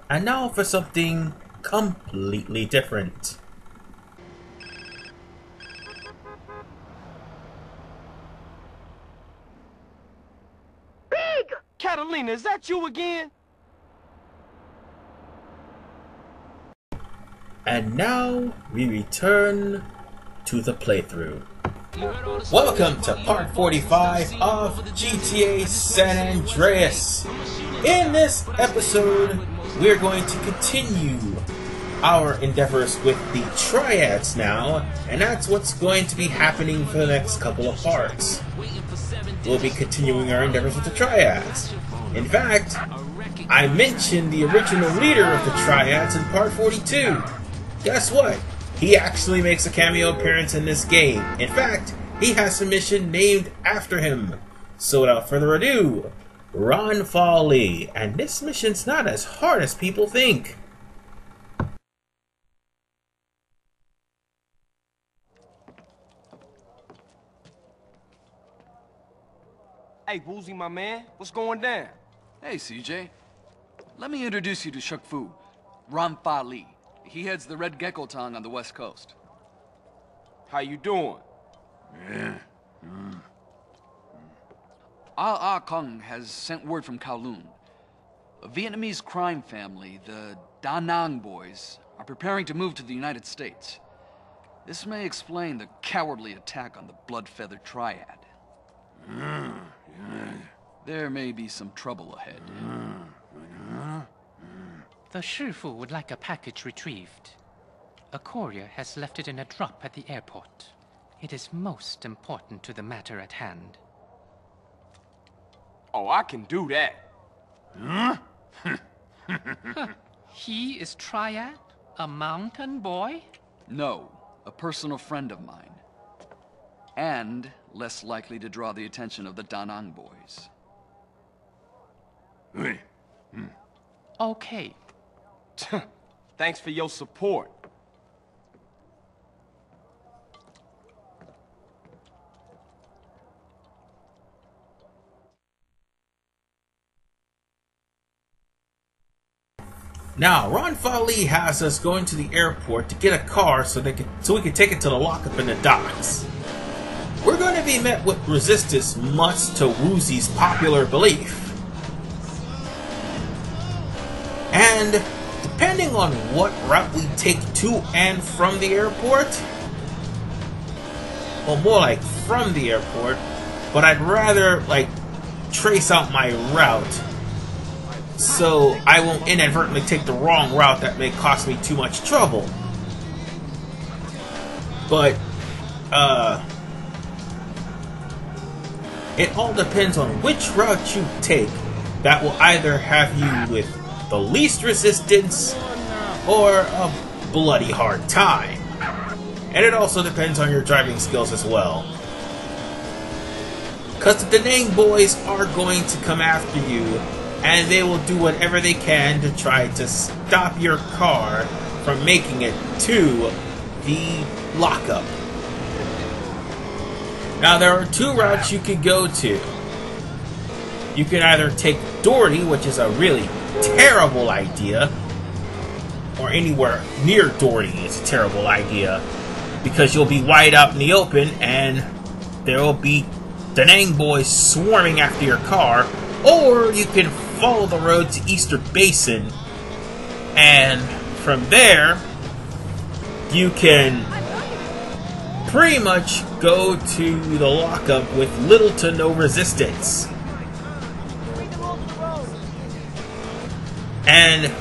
And now for something completely different. Big! Catalina, is that you again? And now we return to the playthrough. Welcome to part 45 of GTA San Andreas. In this episode, we're going to continue our endeavors with the triads now, and that's what's going to be happening for the next couple of parts. We'll be continuing our endeavors with the triads. In fact, I mentioned the original leader of the triads in part 42. Guess what? He actually makes a cameo appearance in this game. In fact, he has a mission named after him. So without further ado, Ron Foley. And this mission's not as hard as people think. Hey, Woozy, my man, what's going down? Hey, CJ. Let me introduce you to Shuk Fu, Ron Fa Li. He heads the Red Gecko Tong on the West Coast. How you doing? Ah Kong has sent word from Kowloon. A Vietnamese crime family, the Da Nang boys, are preparing to move to the United States. This may explain the cowardly attack on the Blood-Feather Triad. There may be some trouble ahead. The Shifu would like a package retrieved. A courier has left it in a drop at the airport. It is most important to the matter at hand. Oh, I can do that. He is Triad? A mountain boy? No, a personal friend of mine. And less likely to draw the attention of the Da Nang boys. Okay. Thanks for your support. Now, Ron Foley has us going to the airport to get a car so we can take it to the lockup in the docks. We're going to be met with resistance, much to Woozy's popular belief. And depending on what route we take to and from the airport, well, more like from the airport, but I'd rather like trace out my route so I won't inadvertently take the wrong route that may cost me too much trouble. But it all depends on which route you take. That will either have you with the least resistance or a bloody hard time. And it also depends on your driving skills as well. Because the Da Nang boys are going to come after you, and they will do whatever they can to try to stop your car from making it to the lockup. Now, there are two routes you could go to. You can either take Doherty, which is a really terrible idea, or anywhere near Doherty is a terrible idea, because you'll be wide out in the open and there will be Da Nang boys swarming after your car. Or you can follow the road to Easter Basin, and from there you can pretty much go to the lockup with little to no resistance. And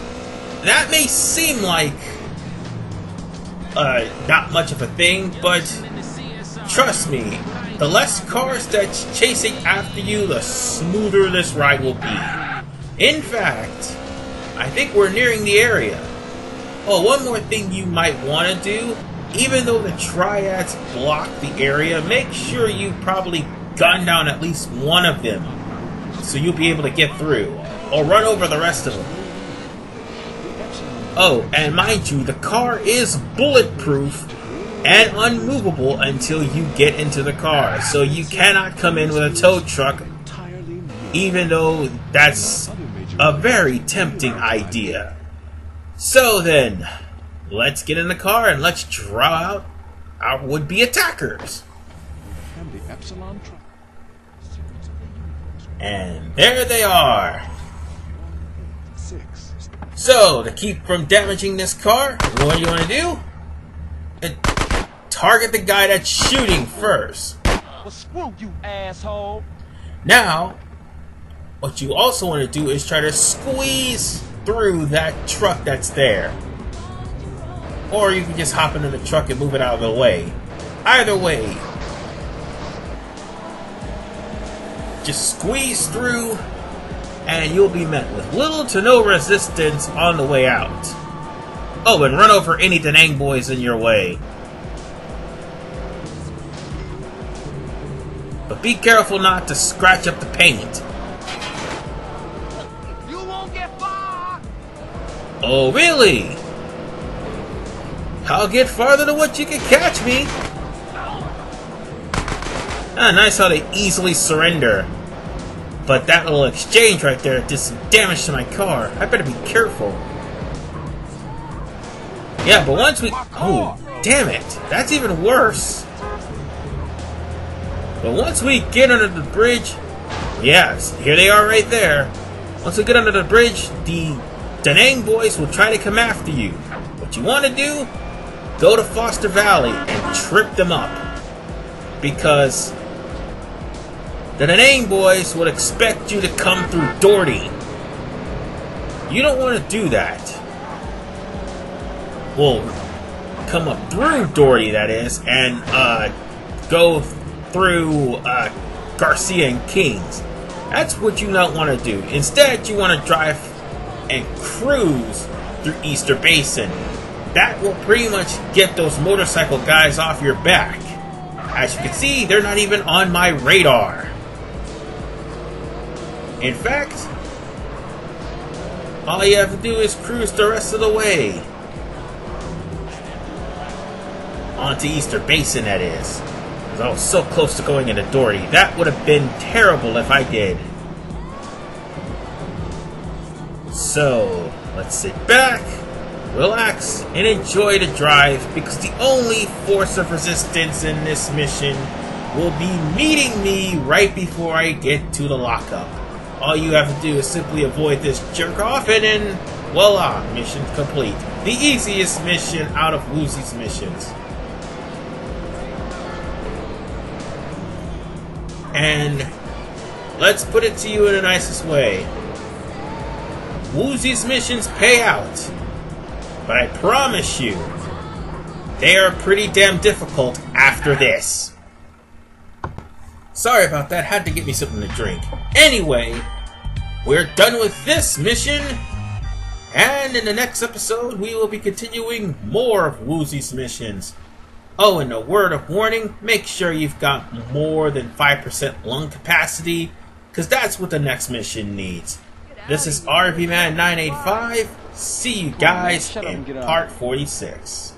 that may seem like not much of a thing, but trust me, the less cars that's chasing after you, the smoother this ride will be. In fact, I think we're nearing the area. Oh, one more thing you might want to do, even though the triads block the area, make sure you probably gun down at least one of them, so you'll be able to get through, or run over the rest of them. Oh, and mind you, the car is bulletproof and unmovable until you get into the car, so you cannot come in with a tow truck, even though that's a very tempting idea. So then, let's get in the car and let's draw out our would-be attackers. And the Epsilon truck. And there they are. So, to keep from damaging this car, what do you want to do? Target the guy that's shooting first. Well, screw you, asshole. Now, what you also want to do is try to squeeze through that truck that's there. Or you can just hop into the truck and move it out of the way. Either way, just squeeze through and you'll be met with little to no resistance on the way out. Oh, and run over any Da Nang boys in your way. But be careful not to scratch up the paint. You won't get far. Oh, really? I'll get farther than what you can catch me. Ah, nice how they easily surrender. But that little exchange right there did some damage to my car. I better be careful. Yeah, but once we... Oh, damn it. That's even worse. But once we get under the bridge... Yes, here they are right there. Once we get under the bridge, the Da Nang boys will try to come after you. What you want to do? Go to Foster Valley and trip them up. Because the Da Nang boys would expect you to come through Doherty. You don't want to do that. Well, come up through Doherty, that is, and go through Garcia and Kings. That's what you don't want to do. Instead, you want to drive and cruise through Easter Basin. That will pretty much get those motorcycle guys off your back. As you can see, they're not even on my radar. In fact, all you have to do is cruise the rest of the way. Onto Easter Basin, that is. Because I was so close to going into Doherty. That would have been terrible if I did. So, let's sit back, relax, and enjoy the drive, because the only force of resistance in this mission will be meeting me right before I get to the lockup. All you have to do is simply avoid this jerk-off, and then, voila, mission complete. The easiest mission out of Woozy's missions. And let's put it to you in the nicest way. Woozy's missions pay out. But I promise you, they are pretty damn difficult after this. Sorry about that, had to get me something to drink. Anyway, we're done with this mission. And in the next episode, we will be continuing more of Woozy's missions. Oh, and a word of warning, make sure you've got more than 5% lung capacity, because that's what the next mission needs. This is RVMan985. See you guys in part 46.